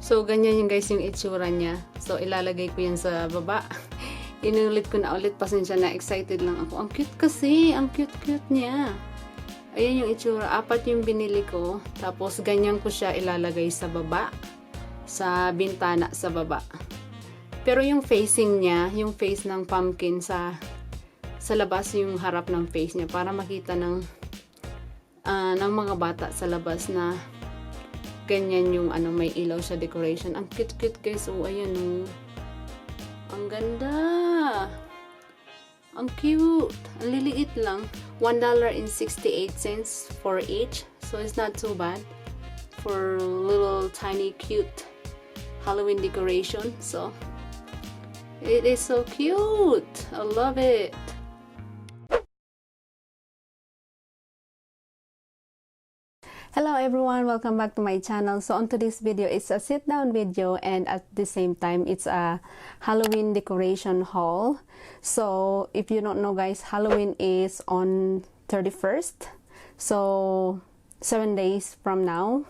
So, ganyan yung guys yung itsura niya. So, ilalagay ko yan sa baba. Inulit ko na ulit. Pasensya na. Excited lang ako. Ang cute kasi. Ang cute-cute niya. Ayan yung itsura. 4 yung binili ko. Tapos, ganyan ko siya ilalagay sa baba. Sa bintana sa baba. Pero yung facing niya, yung face ng pumpkin sa labas, yung harap ng face niya. Para makita ng mga bata sa labas na ganyan yung may ilaw sa decoration. Ang cute-cute guys. Oh, ayan oh. Ang ganda. Ang cute. Ang liliit lang. $1.68 for each. So it's not too bad for little tiny cute Halloween decoration. So it is so cute. I love it. Hello everyone, welcome back to my channel. So on today's video, it's a sit down video and at the same time it's a Halloween decoration haul. So if you don't know guys, Halloween is on 31st, so 7 days from now,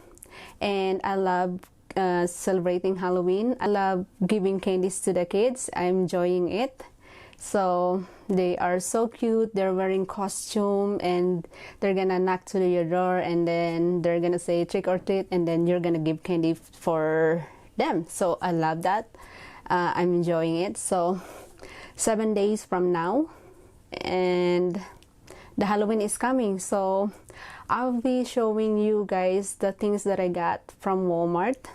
and I love celebrating Halloween. I love giving candies to the kids. I'm enjoying it. So they are so cute. They're wearing costume and they're gonna knock to your door and then they're gonna say trick or treat and then you're gonna give candy for them. So I love that. I'm enjoying it. So 7 days from now and the Halloween is coming. So I'll be showing you guys the things that I got from Walmart.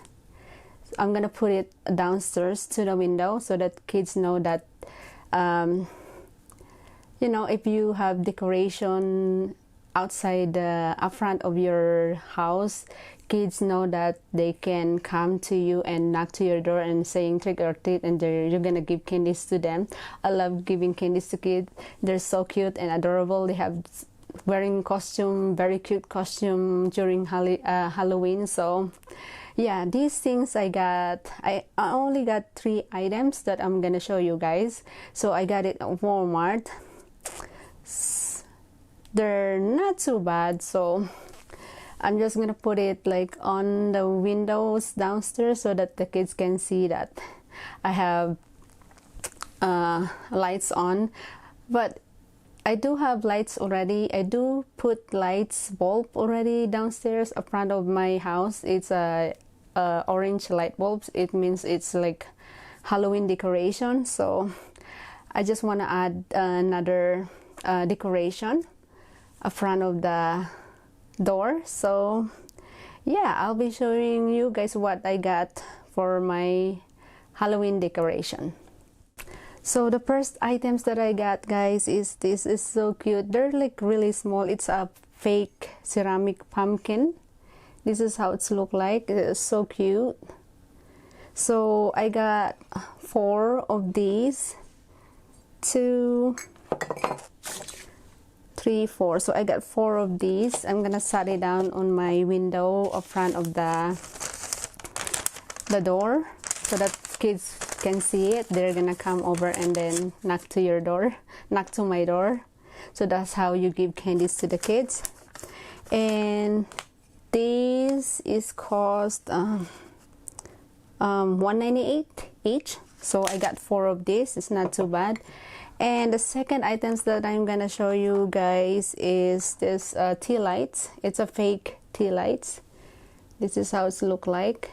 I'm gonna put it downstairs to the window so that kids know that you know, if you have decoration outside up front of your house, kids know that they can come to you and knock to your door and saying trick or treat, and you're gonna give candies to them. I love giving candies to kids. They're so cute and adorable. They have wearing costume, very cute costume during Halloween. So yeah, these things I got. I only got 3 items that I'm gonna show you guys. So I got it at Walmart. They're not too bad, so I'm just gonna put it like on the windows downstairs so that the kids can see that I have lights on. But I do have lights already. I do put lights bulb already downstairs up front of my house. It's a orange light bulbs. It means it's like Halloween decoration. So I just want to add another decoration up front of the door. So yeah, I'll be showing you guys what I got for my Halloween decoration. So the first items that I got guys is this. Is so cute. They're like really small. It's a fake ceramic pumpkin. This is how it's look like. It's so cute. So I got 4 of these. 2, 3, 4. So I got 4 of these. I'm gonna set it down on my window up front of the door so that kids can see it. They're gonna come over and then knock to your door, knock to my door. So that's how you give candies to the kids. And this is cost $1.98 each. So I got 4 of this. It's not too bad. And the second items that I'm gonna show you guys is this tea lights. It's a fake tea lights. This is how it's look like.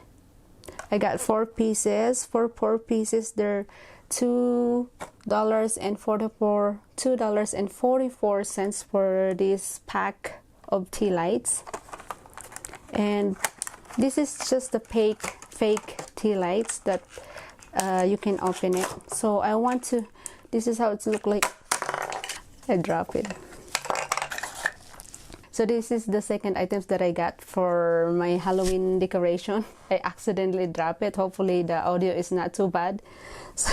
I got 4 pieces. For 4 pieces, they're $2.44 for this pack of tea lights. And this is just the fake tea lights that you can open it. So I want to. This is how it look like. I drop it. So this is the second items that I got for my Halloween decoration. I accidentally drop it. Hopefully the audio is not too bad. So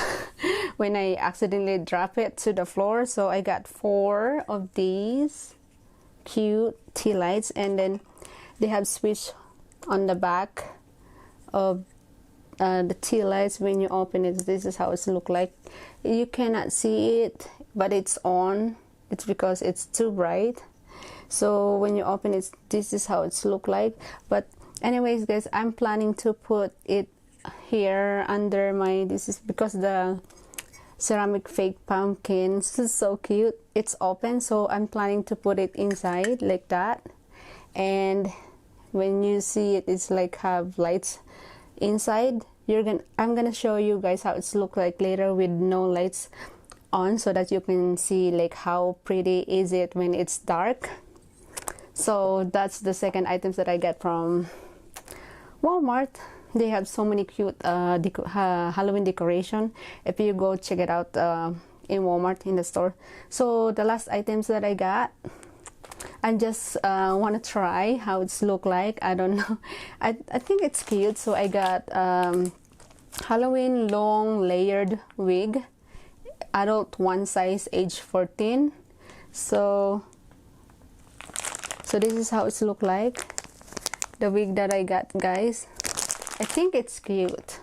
when I accidentally drop it to the floor. So I got 4 of these cute tea lights, and then they have switch on the back of the tea lights. When you open it, this is how it look like. You cannot see it, but it's on. It's because it's too bright. So when you open it, this is how it's look like. But anyways guys, I'm planning to put it here under my, this is because the ceramic fake pumpkin, this is so cute, it's open, so I'm planning to put it inside like that. And when you see it, it's like have lights inside. I'm gonna show you guys how it's look like later with no lights on, so that you can see like how pretty is it when it's dark. So that's the second items that I get from Walmart. They have so many cute Halloween decoration. If you go check it out in Walmart in the store. So the last items that I got, I just want to try how it's look like. I don't know. I think it's cute. So I got Halloween long layered wig, adult one size, age 14. So this is how it's look like, the wig that I got, guys. I think it's cute.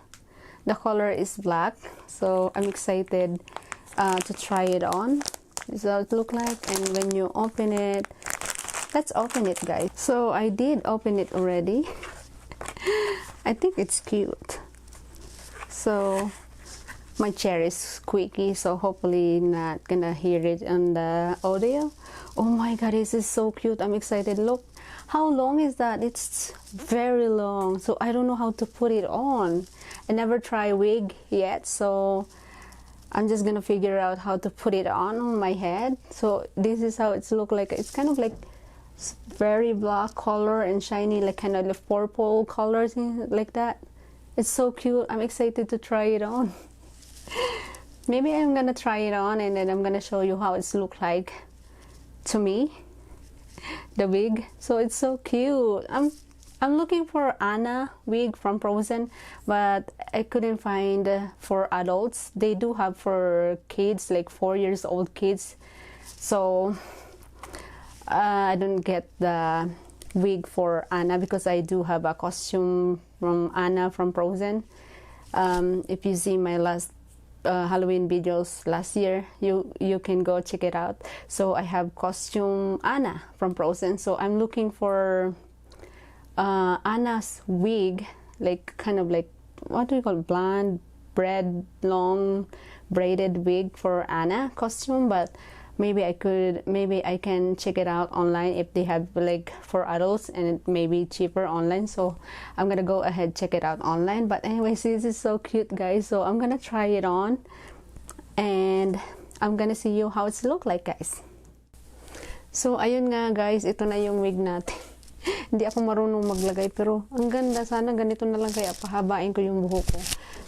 The color is black, so I'm excited to try it on. This is how it look like. And when you open it, let's open it, guys. So I did open it already. I think it's cute. So my chair is squeaky, so hopefully not gonna hear it on the audio. Oh my god, this is so cute. I'm excited. Look how long is that. It's very long, so I don't know how to put it on. I never tried wig yet, so I'm just gonna figure out how to put it on my head. So this is how it's look like. It's kind of like very black color and shiny, like kind of like purple colors like that. It's so cute. I'm excited to try it on. Maybe I'm gonna try it on and then I'm gonna show you how it's look like to me, the wig. So it's so cute. I'm looking for Anna wig from Frozen, but I couldn't find for adults. They do have for kids, like 4 years old kids. So I don't get the wig for Anna because I do have a costume from Anna from Frozen. If you see my last Halloween videos last year, you can go check it out. So I have costume Anna from Frozen. So I'm looking for Anna's wig, like kind of like, what do you call it? Blonde long braided wig for Anna costume. But maybe I can check it out online if they have like for adults, and it may be cheaper online. So I'm gonna go ahead check it out online. But anyways, this is so cute, guys. So I'm gonna try it on and I'm gonna see you how it's look like, guys. So ayun nga, guys, ito na yung wig natin. Hindi ako marunong maglagay, pero ang ganda. Sana ganito na lang, kaya pahabain ko yung buhok ko.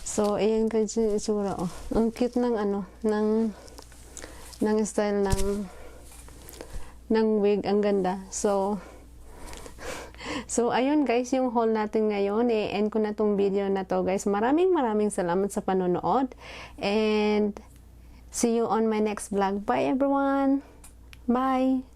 So ayan, guys, isura, oh. Ang cute ng ng style ng wig, ang ganda. So ayun, guys, yung haul natin ngayon. I-end ko na tong video na to, guys. Maraming salamat sa panonood, and see you on my next vlog. Bye everyone. Bye.